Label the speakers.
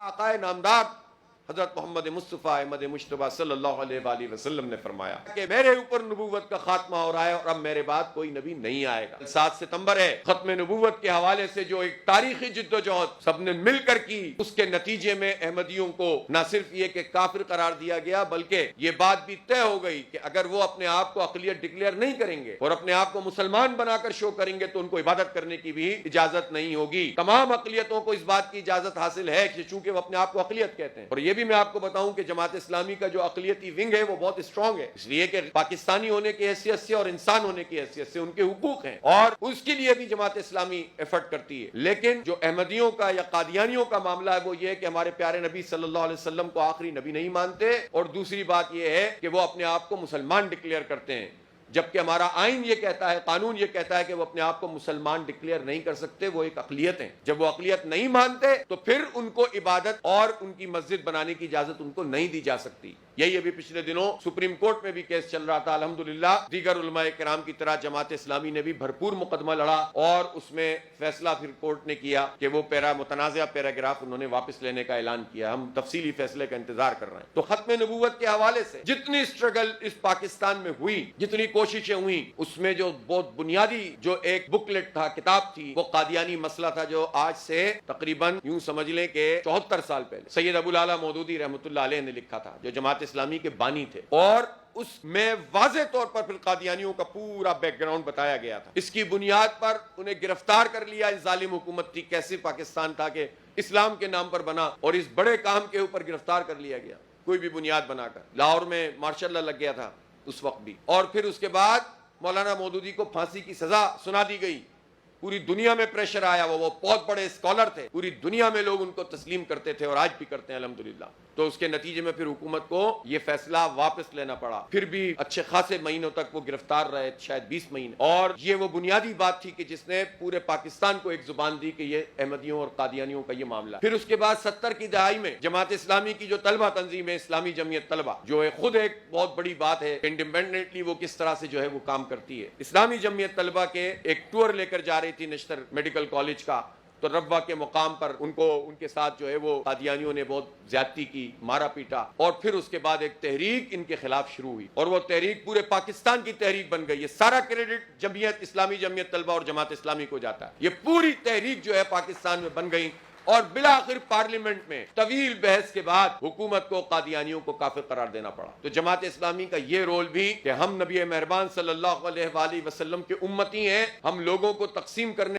Speaker 1: आकाए नामदार हजरत मोहम्मद मुस्तफ़ा अहमद मुश्तबा सल्लल्लाहु अलैहि वसल्लम ने फरमाया कि मेरे ऊपर नबूवत का खात्मा हो रहा है और अब मेरे बाद कोई नबी नहीं आएगा। 7 सितंबर है, खत्म नबूवत के हवाले से जो एक तारीखी जिद्दोजहद सबने मिलकर की, उसके नतीजे में अहमदियों को न सिर्फ ये कि काफिर करार दिया गया, बल्कि ये बात भी तय हो गई कि अगर वो अपने आप को अक़लियत डिक्लेयर नहीं करेंगे और अपने आप को मुसलमान बनाकर शो करेंगे तो उनको इबादत करने की भी इजाजत नहीं होगी। तमाम अक़लियतों को इस बात की इजाजत हासिल है कि चूंकि वो अपने आप को अक़लियत कहते हैं। और ये भी मैं आपको बताऊं कि जमात इस्लामी का जो अक़लियती विंग है वो बहुत स्ट्रांग है, इसलिए कि पाकिस्तानी होने की हैसियत से और इंसान होने की हैसियत से उनके हुकूक हैं और उसके लिए भी जमात इस्लामी एफर्ट करती है। लेकिन जो अहमदियों का या कादियानियों का मामला है वो ये है कि हमारे प्यारे नबी सल्लल्लाहु अलैहि वसल्लम को आखिरी नबी नहीं मानते, और दूसरी बात ये है कि वो अपने आप को मुसलमान डिक्लेयर करते हैं, जबकि हमारा आइन ये कहता है, कानून ये कहता है कि वो अपने आप को मुसलमान डिक्लेयर नहीं कर सकते, वो एक अक़लियत है। जब वो अक़लियत नहीं मानते तो फिर उनको इबादत और उनकी मस्जिद बनाने की इजाजत उनको नहीं दी जा सकती। यही अभी पिछले दिनों सुप्रीम कोर्ट में भी केस चल रहा था। अल्हम्दुलिल्लाह दीगर उलमाए किराम की तरह जमात इस्लामी ने भी भरपूर मुकदमा लड़ा और उसमें फैसला फिर कोर्ट ने किया कि वो मुतनाज़ा पैराग्राफ उन्होंने वापस लेने का ऐलान किया। हम तफसीली फैसले का इंतजार कर रहे हैं। तो खत्म नबूवत के हवाले से जितनी स्ट्रगल इस पाकिस्तान में हुई, जितनी कोशिशें हुई, उसमें जो बहुत बुनियादी जो एक बुकलेट था, किताब थी, वो कादियानी मसला था, जो आज से तकरीबन यूं समझ लें कि 74 साल पहले सैयद अबुल आला मौदूदी रहमतुल्लाह अलैह ने लिखा था, जो जमात इस्लामी के बानी थे, और उसमें वाज़े तौर पर फिर कादियानियों का पूरा बैकग्राउंड बताया गया था। इसकी बुनियाद पर उन्हें गिरफ्तार कर लिया। इस जालिम हुकूमत थी, कैसे पाकिस्तान था कि इस्लाम के नाम पर बना, और इस बड़े काम के ऊपर गिरफ्तार कर लिया गया कोई भी बुनियाद बनाकर। लाहौर में मार्शल लॉ लग गया था उस वक्त भी, और फिर उसके बाद मौलाना मौदूदी को फांसी की सजा सुना दी गई। पूरी दुनिया में प्रेशर आया। वो बहुत बड़े स्कॉलर थे, पूरी दुनिया में लोग उनको तस्लीम करते थे और आज भी करते हैं अल्हम्दुलिल्लाह। तो उसके नतीजे में फिर हुकूमत को ये फैसला वापस लेना पड़ा। फिर भी अच्छे खासे महीनों तक वो गिरफ्तार रहे, शायद 20 महीने। और ये वो बुनियादी बात थी कि जिसने पूरे पाकिस्तान को एक जुबान दी कि ये अहमदियों और कादियानियों का ये मामला। फिर उसके बाद 70 की दहाई में जमात इस्लामी की जो तलबा तंजीम है, इस्लामी जमीयत तलबा, जो है खुद एक बहुत बड़ी बात है, इंडिपेंडेंटली वो किस तरह से जो है वो काम करती है। इस्लामी जमीयत तलबा के एक टूर लेकर जा रही थी नश्तर मेडिकल कॉलेज का, तो रब्वा के मुकाम पर उनके साथ जो है वो कादियानियों ने बहुत ज्यादती की, मारा पीटा, और फिर उसके बाद एक तहरीक इनके खिलाफ शुरू हुई और वो तहरीक पूरे पाकिस्तान की तहरीक बन गई। ये सारा क्रेडिट जमीयत इस्लामी जमीयत तलबा और जमात इस्लामी को जाता है। ये पूरी तहरीक जो है पाकिस्तान में बन गई और बिलाखिर पार्लियामेंट में तवील बहस के बाद हुकूमत को कादियानियों को काफिर करार देना पड़ा। तो जमात इस्लामी का ये रोल भी कि हम नबी मेहरबान सल्लल्लाहु अलैहि वसल्लम के उम्मती हैं, हम लोगों को तकसीम करने